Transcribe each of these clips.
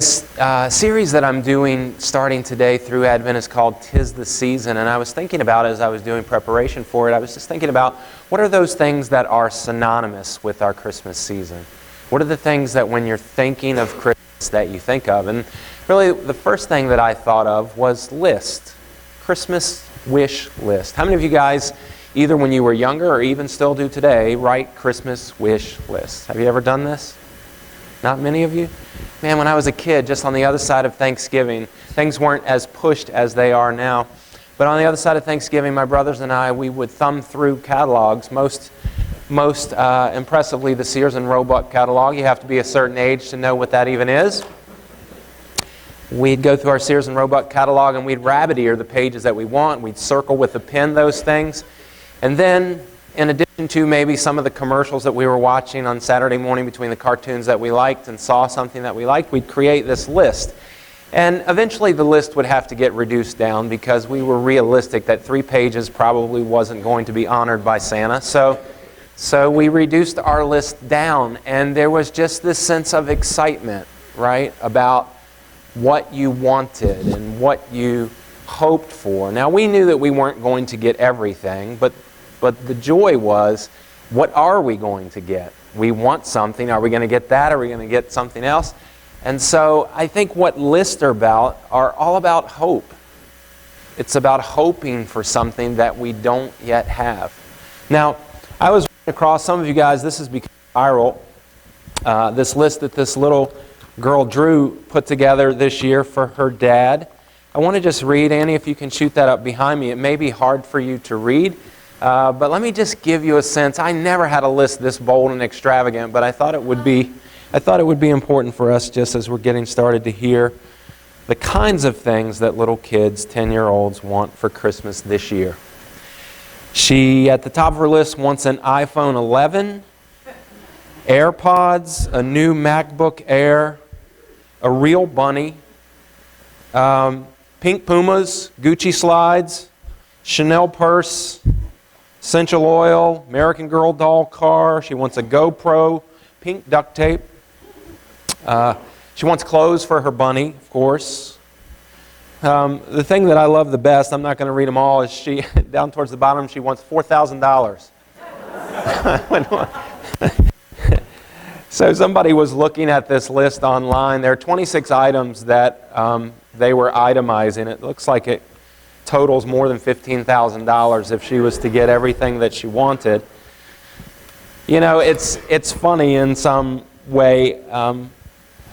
This series that I'm doing starting today through Advent is called 'Tis the Season, and I was thinking about it as I was doing preparation for it. I was just thinking about what are those things that are synonymous with our Christmas season? What are the things that when you're thinking of Christmas that you think of? And really the first thing that I thought of was list. Christmas wish list. How many of you guys, either when you were younger or even still do today, write Christmas wish lists? Have you ever done this? Not many of you? Man, when I was a kid, just on the other side of Thanksgiving, things weren't as pushed as they are now. But on the other side of Thanksgiving, my brothers and I, we would thumb through catalogs. Most impressively, the Sears and Roebuck catalog. You have to be a certain age to know what that even is. We'd go through our Sears and Roebuck catalog and we'd rabbit ear the pages that we want. We'd circle with a pen those things. And then, in addition to maybe some of the commercials that we were watching on Saturday morning between the cartoons that we liked and saw something that we liked, we'd create this list. And eventually the list would have to get reduced down because we were realistic that 3 pages probably wasn't going to be honored by Santa. So we reduced our list down, and there was just this sense of excitement, right, about what you wanted and what you hoped for. Now, we knew that we weren't going to get everything, but the joy was, what are we going to get? We want something. Are we going to get that? Are we going to get something else? And so I think what lists are all about hope. It's about hoping for something that we don't yet have. Now, I was running across, some of you guys, this has become viral, this list that this little girl Drew put together this year for her dad. I want to just read, Annie, if you can shoot that up behind me. It may be hard for you to read. But let me just give you a sense. I never had a list this bold and extravagant, but I thought it would be important for us just as we're getting started to hear the kinds of things that little kids, 10-year-olds, want for Christmas this year. She, at the top of her list, wants an iPhone 11, AirPods, a new MacBook Air, a real bunny, pink Pumas, Gucci slides, Chanel purse, essential oil, American Girl doll car. She wants a GoPro, pink duct tape. She wants clothes for her bunny, of course. The thing that I love the best, I'm not going to read them all, is she, down towards the bottom, she wants $4,000. So somebody was looking at this list online. There are 26 items that they were itemizing. It looks like it totals more than $15,000 if she was to get everything that she wanted. You know, it's funny in some way.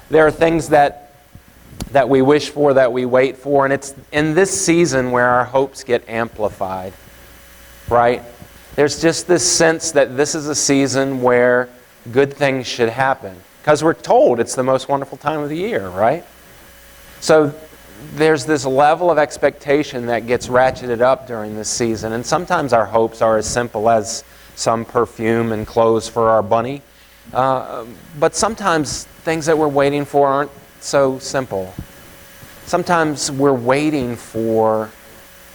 There are things that we wish for, that we wait for, and it's in this season where our hopes get amplified, right? There's just this sense that this is a season where good things should happen because we're told it's the most wonderful time of the year, right? So there's this level of expectation that gets ratcheted up during this season, and sometimes our hopes are as simple as some perfume and clothes for our bunny. But sometimes things that we're waiting for aren't so simple. Sometimes we're waiting for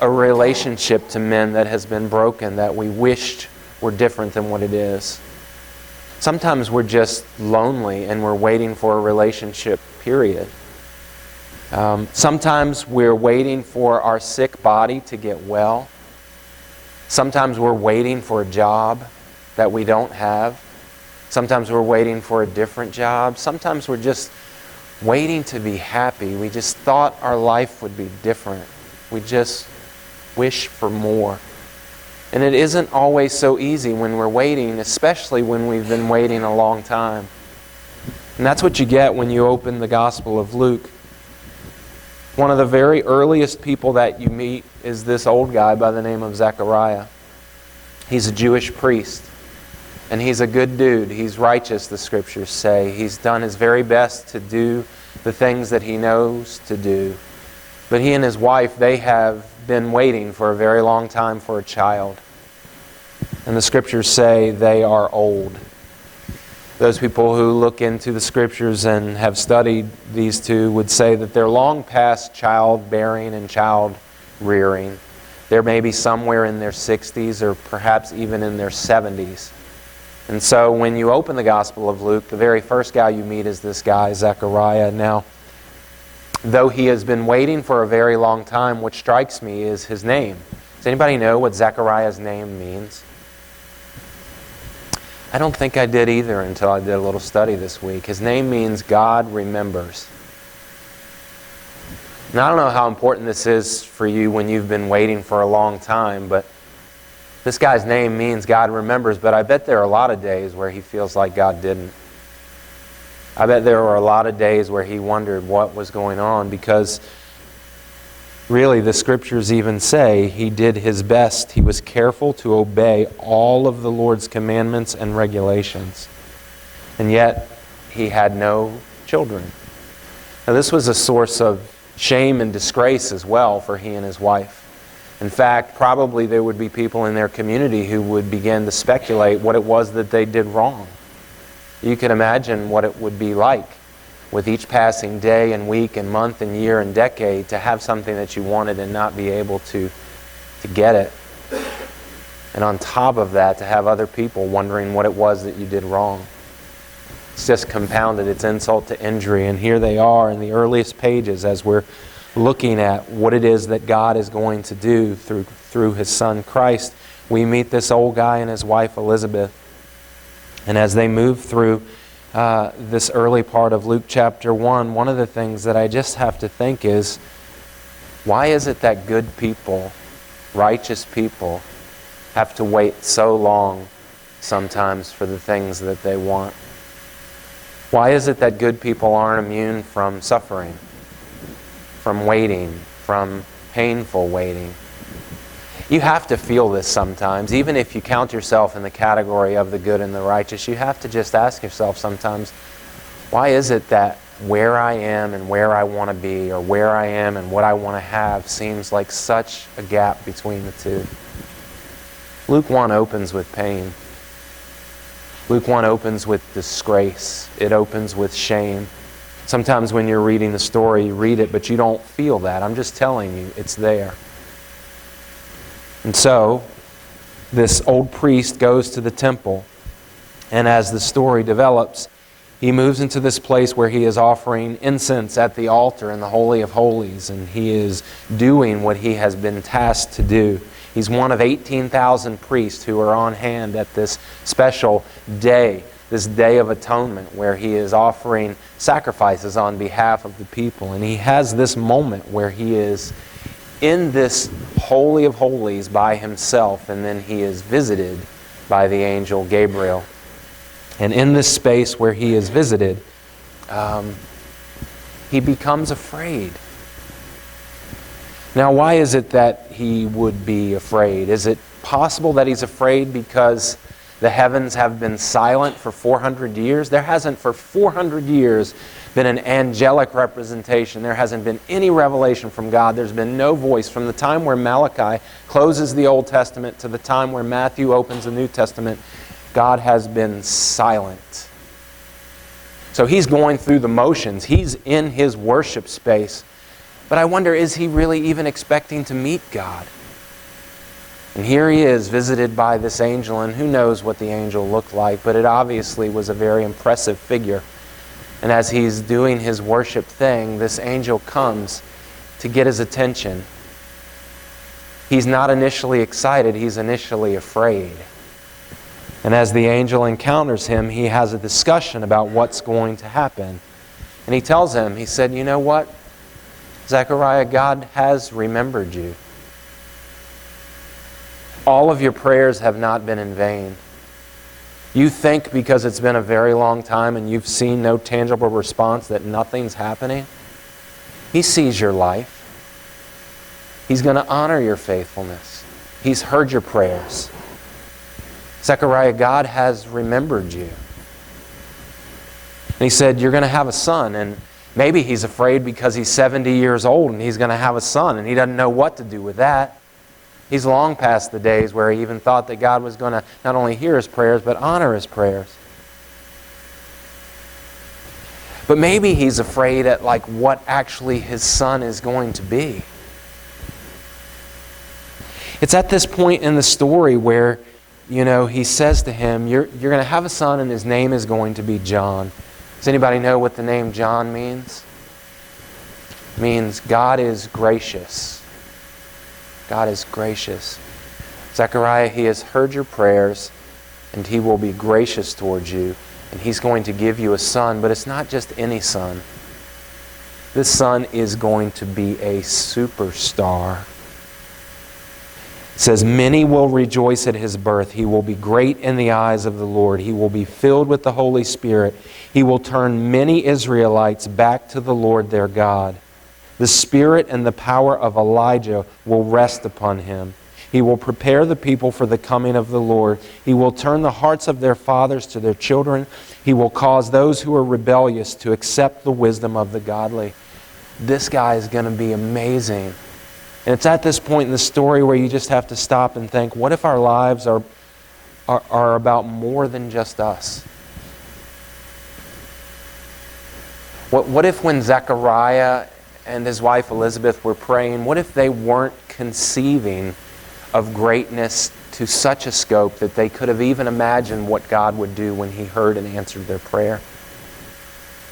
a relationship to mend that has been broken, that we wished were different than what it is. Sometimes we're just lonely and we're waiting for a relationship, period. Sometimes we're waiting for our sick body to get well. Sometimes we're waiting for a job that we don't have. Sometimes we're waiting for a different job. Sometimes we're just waiting to be happy. We just thought our life would be different. We just wish for more. And it isn't always so easy when we're waiting, especially when we've been waiting a long time. And that's what you get when you open the Gospel of Luke. One of the very earliest people that you meet is this old guy by the name of Zechariah. He's a Jewish priest. And he's a good dude. He's righteous, the Scriptures say. He's done his very best to do the things that he knows to do. But he and his wife, they have been waiting for a very long time for a child. And the Scriptures say they are old. Those people who look into the Scriptures and have studied these two would say that they're long past childbearing and child rearing. They're maybe somewhere in their 60s or perhaps even in their 70s. And so when you open the Gospel of Luke, the very first guy you meet is this guy, Zechariah. Now, though he has been waiting for a very long time, what strikes me is his name. Does anybody know what Zechariah's name means? I don't think I did either until I did a little study this week. His name means God remembers. Now, I don't know how important this is for you when you've been waiting for a long time, but this guy's name means God remembers, but I bet there are a lot of days where he feels like God didn't. I bet there were a lot of days where he wondered what was going on, because really the Scriptures even say he did his best. He was careful to obey all of the Lord's commandments and regulations. And yet he had no children. Now, this was a source of shame and disgrace as well for he and his wife. In fact, probably there would be people in their community who would begin to speculate what it was that they did wrong. You can imagine what it would be like with each passing day and week and month and year and decade to have something that you wanted and not be able to get it. And on top of that, to have other people wondering what it was that you did wrong. It's just compounded. It's insult to injury. And here they are in the earliest pages as we're looking at what it is that God is going to do through His Son Christ. We meet this old guy and his wife Elizabeth. And as they move through this early part of Luke chapter 1, one of the things that I just have to think is, why is it that good people, righteous people, have to wait so long sometimes for the things that they want? Why is it that good people aren't immune from suffering, from waiting, from painful waiting? You have to feel this sometimes. Even if you count yourself in the category of the good and the righteous, you have to just ask yourself sometimes, why is it that where I am and where I want to be, or where I am and what I want to have, seems like such a gap between the two? Luke 1 opens with pain. Luke 1 opens with disgrace. It opens with shame. Sometimes when you're reading the story, you read it, but you don't feel that. I'm just telling you, it's there. And so, this old priest goes to the temple, and as the story develops, he moves into this place where he is offering incense at the altar in the Holy of Holies, and he is doing what he has been tasked to do. He's one of 18,000 priests who are on hand at this special day, this Day of Atonement, where he is offering sacrifices on behalf of the people. And he has this moment where he is in this Holy of Holies by himself, and then he is visited by the angel Gabriel. And in this space where he is visited, he becomes afraid. Now, why is it that he would be afraid? Is it possible that he's afraid because the heavens have been silent for 400 years? There hasn't for 400 years been an angelic representation. There hasn't been any revelation from God. There's been no voice from the time where Malachi closes the Old Testament to the time where Matthew opens the New Testament. God has been silent. So he's going through the motions. He's in his worship space. But I wonder, is he really even expecting to meet God? And here he is, visited by this angel, and who knows what the angel looked like, but it obviously was a very impressive figure. And as he's doing his worship thing, this angel comes to get his attention. He's not initially excited, he's initially afraid. And as the angel encounters him, he has a discussion about what's going to happen. And he tells him, he said, you know what, Zechariah, God has remembered you. All of your prayers have not been in vain. You think because it's been a very long time and you've seen no tangible response that nothing's happening? He sees your life. He's going to honor your faithfulness. He's heard your prayers. Zechariah, God has remembered you. And he said, you're going to have a son. And maybe he's afraid because he's 70 years old and he's going to have a son and he doesn't know what to do with that. He's long past the days where he even thought that God was going to not only hear his prayers, but honor his prayers. But maybe he's afraid at what actually his son is going to be. It's at this point in the story where, he says to him, you're going to have a son and his name is going to be John. Does anybody know what the name John means? means God is gracious. God is gracious. Zechariah, He has heard your prayers, and He will be gracious towards you, and He's going to give you a son, but it's not just any son. This son is going to be a superstar. It says, many will rejoice at His birth. He will be great in the eyes of the Lord. He will be filled with the Holy Spirit. He will turn many Israelites back to the Lord their God. The spirit and the power of Elijah will rest upon Him. He will prepare the people for the coming of the Lord. He will turn the hearts of their fathers to their children. He will cause those who are rebellious to accept the wisdom of the godly. This guy is going to be amazing. And it's at this point in the story where you just have to stop and think, what if our lives are about more than just us? What if when Zechariah and his wife Elizabeth were praying, what if they weren't conceiving of greatness to such a scope that they could have even imagined what God would do when He heard and answered their prayer?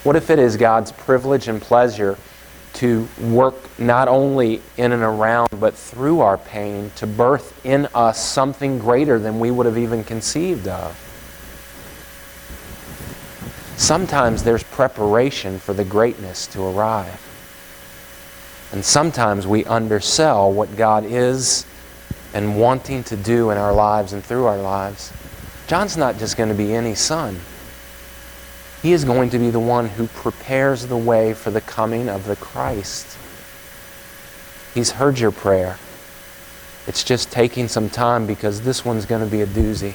What if it is God's privilege and pleasure to work not only in and around, but through our pain, to birth in us something greater than we would have even conceived of? Sometimes there's preparation for the greatness to arrive. And sometimes we undersell what God is and wanting to do in our lives and through our lives. John's not just going to be any son. He is going to be the one who prepares the way for the coming of the Christ. He's heard your prayer. It's just taking some time because this one's going to be a doozy.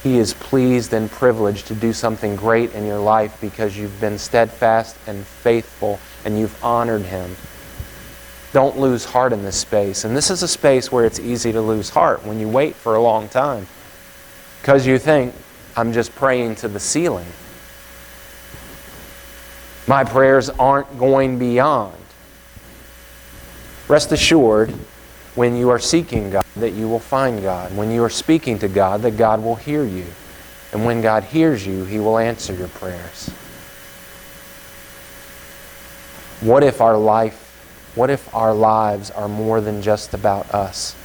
He is pleased and privileged to do something great in your life because you've been steadfast and faithful and you've honored Him. Don't lose heart in this space. And this is a space where it's easy to lose heart when you wait for a long time. Because you think, I'm just praying to the ceiling. My prayers aren't going beyond. Rest assured, when you are seeking God, that you will find God. When you are speaking to God, that God will hear you. And when God hears you, He will answer your prayers. What if our lives are more than just about us?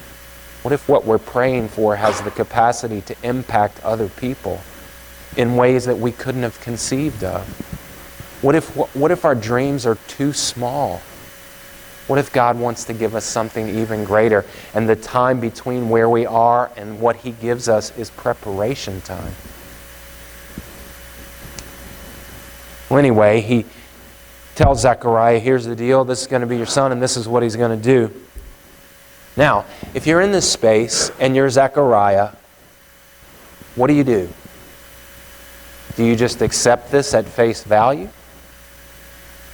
What if what we're praying for has the capacity to impact other people in ways that we couldn't have conceived of? What if our dreams are too small? What if God wants to give us something even greater, and the time between where we are and what He gives us is preparation time? Well, anyway, He tells Zechariah, here's the deal, this is going to be your son, and this is what he's going to do. Now, if you're in this space and you're Zechariah, what do? Do you just accept this at face value?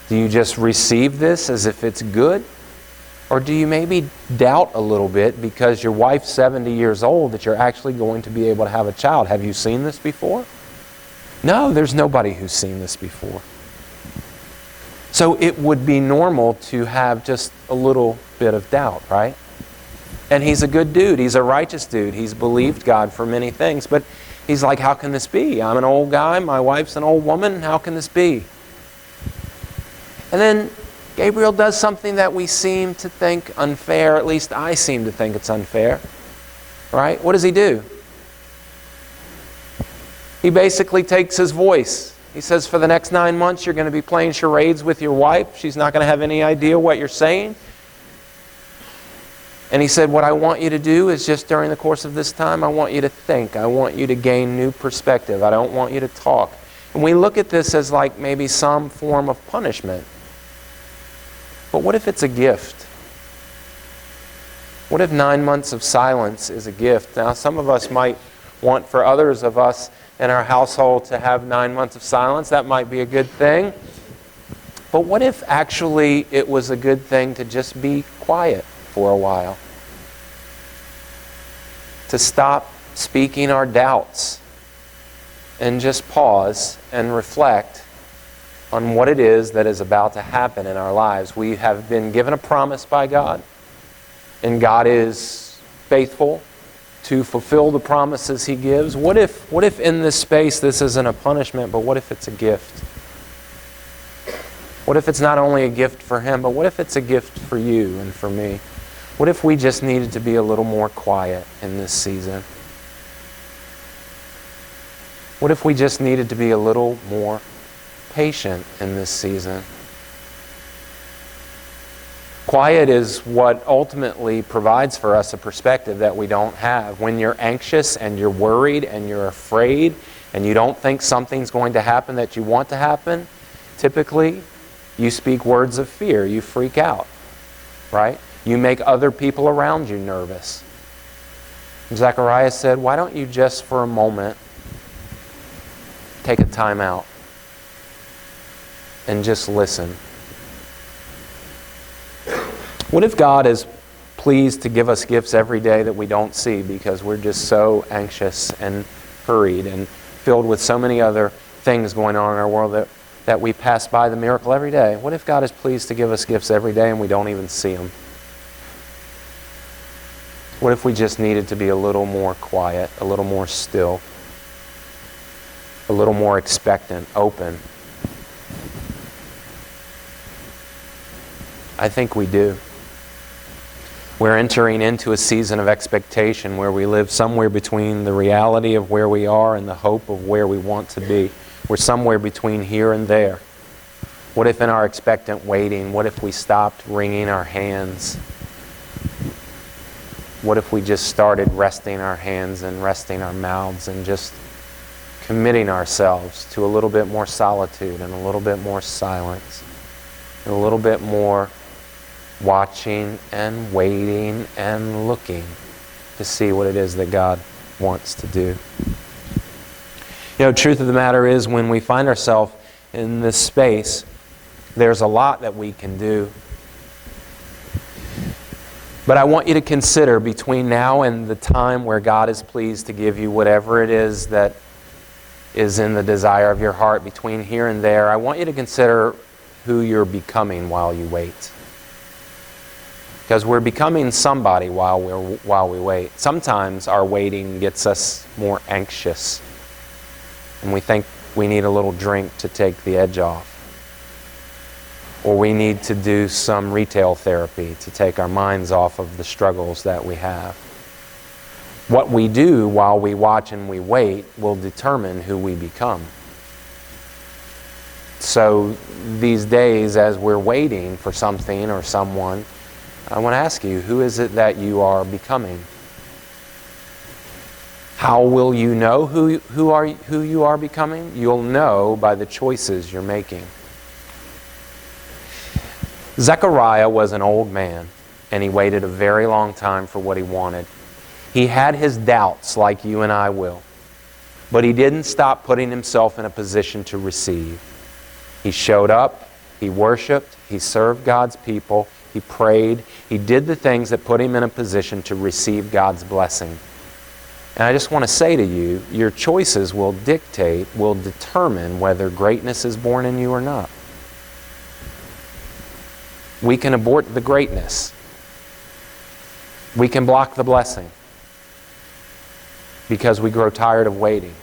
Do you just receive this as if it's good? Or do you maybe doubt a little bit because your wife's 70 years old that you're actually going to be able to have a child? Have you seen this before? No, there's nobody who's seen this before. So it would be normal to have just a little bit of doubt, right? And he's a good dude. He's a righteous dude. He's believed God for many things. But he's like, how can this be? I'm an old guy. My wife's an old woman. How can this be? And then Gabriel does something that we seem to think unfair. At least I seem to think it's unfair. Right? What does he do? He basically takes his voice. He says, for the next 9 months, you're going to be playing charades with your wife. She's not going to have any idea what you're saying. And he said, what I want you to do is just during the course of this time, I want you to think. I want you to gain new perspective. I don't want you to talk. And we look at this as like maybe some form of punishment. But what if it's a gift? What if 9 months of silence is a gift? Now, some of us might want for others of us in our household to have 9 months of silence. That might be a good thing. But what if actually it was a good thing to just be quiet for a while? To stop speaking our doubts and just pause and reflect on what it is that is about to happen in our lives. We have been given a promise by God, and God is faithful to fulfill the promises He gives. What if in this space this isn't a punishment, but what if it's a gift? What if it's not only a gift for him, but what if it's a gift for you and for me? What if we just needed to be a little more quiet in this season? What if we just needed to be a little more patient in this season? Quiet is what ultimately provides for us a perspective that we don't have. When you're anxious and you're worried and you're afraid and you don't think something's going to happen that you want to happen, typically you speak words of fear. You freak out, right? You make other people around you nervous. Zechariah said, why don't you just for a moment take a time out and just listen? What if God is pleased to give us gifts every day that we don't see because we're just so anxious and hurried and filled with so many other things going on in our world that we pass by the miracle every day? What if God is pleased to give us gifts every day and we don't even see them? What if we just needed to be a little more quiet, a little more still, a little more expectant, open? I think we do. We're entering into a season of expectation where we live somewhere between the reality of where we are and the hope of where we want to be. We're somewhere between here and there. What if in our expectant waiting, what if we stopped wringing our hands? What if we just started resting our hands and resting our mouths and just committing ourselves to a little bit more solitude and a little bit more silence and a little bit more watching and waiting and looking to see what it is that God wants to do? You know, truth of the matter is, when we find ourselves in this space, there's a lot that we can do. But I want you to consider, between now and the time where God is pleased to give you whatever it is that is in the desire of your heart, between here and there, I want you to consider who you're becoming while you wait. Because we're becoming somebody while we wait. Sometimes our waiting gets us more anxious, and we think we need a little drink to take the edge off. Or we need to do some retail therapy to take our minds off of the struggles that we have. What we do while we watch and we wait will determine who we become. So these days, as we're waiting for something or someone, I want to ask you, who is it that you are becoming? How will you know who you are becoming? You'll know by the choices you're making. Zechariah was an old man, and he waited a very long time for what he wanted. He had his doubts like you and I will, but he didn't stop putting himself in a position to receive. He showed up, he worshiped, he served God's people, he prayed, he did the things that put him in a position to receive God's blessing. And I just want to say to you, your choices will determine whether greatness is born in you or not. We can abort the greatness. We can block the blessing because we grow tired of waiting.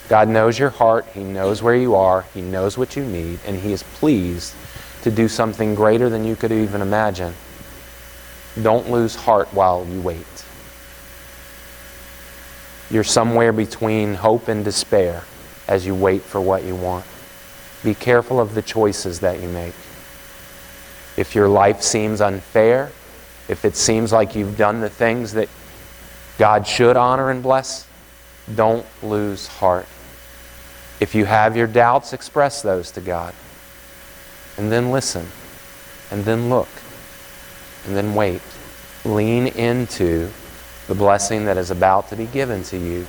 God knows your heart. He knows where you are. He knows what you need. And He is pleased to do something greater than you could even imagine. Don't lose heart while you wait. You're somewhere between hope and despair as you wait for what you want. Be careful of the choices that you make. If your life seems unfair, if it seems like you've done the things that God should honor and bless, don't lose heart. If you have your doubts, express those to God. And then listen. And then look. And then wait. Lean into the blessing that is about to be given to you.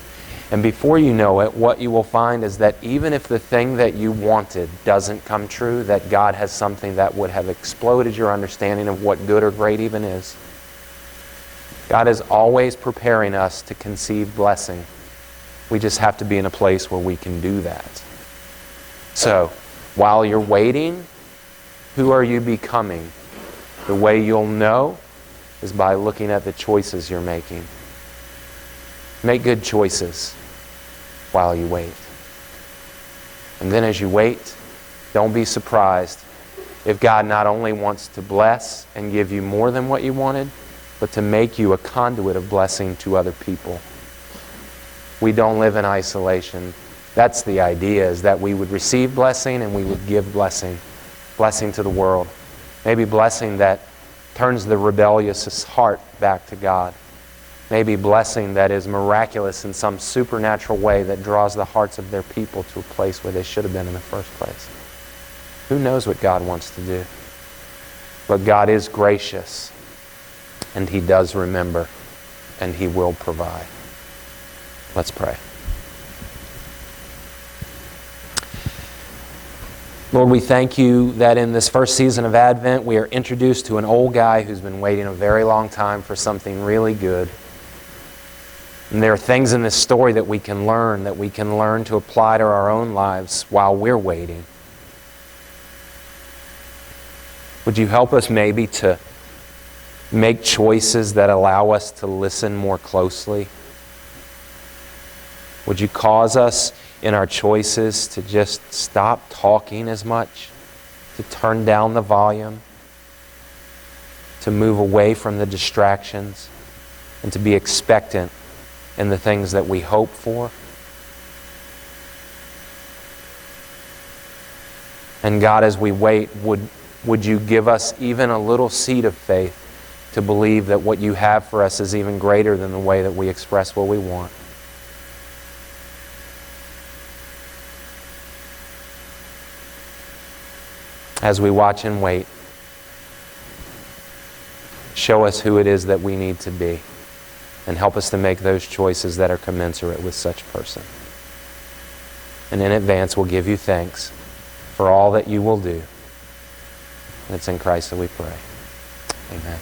And before you know it, what you will find is that even if the thing that you wanted doesn't come true, that God has something that would have exploded your understanding of what good or great even is. God is always preparing us to conceive blessing. We just have to be in a place where we can do that. So, while you're waiting, who are you becoming? The way you'll know is by looking at the choices you're making. Make good choices while you wait. And then as you wait, Don't be surprised if God not only wants to bless and give you more than what you wanted, but to make you a conduit of blessing to other people. We don't live in isolation. That's the idea, is that we would receive blessing and we would give blessing. Blessing to the world. Maybe blessing that turns the rebellious heart back to God. Maybe blessing that is miraculous in some supernatural way that draws the hearts of their people to a place where they should have been in the first place. Who knows what God wants to do? But God is gracious, and He does remember, and He will provide. Let's pray. Lord, we thank You that in this first season of Advent, we are introduced to an old guy who's been waiting a very long time for something really good. And there are things in this story that we can learn to apply to our own lives while we're waiting. Would You help us maybe to make choices that allow us to listen more closely? Would You cause us in our choices to just stop talking as much, to turn down the volume, to move away from the distractions, and to be expectant in the things that we hope for? And God, as we wait, would You give us even a little seed of faith to believe that what You have for us is even greater than the way that we express what we want? As we watch and wait, show us who it is that we need to be, and help us to make those choices that are commensurate with such person. And in advance, we'll give You thanks for all that You will do. And it's in Christ that we pray. Amen.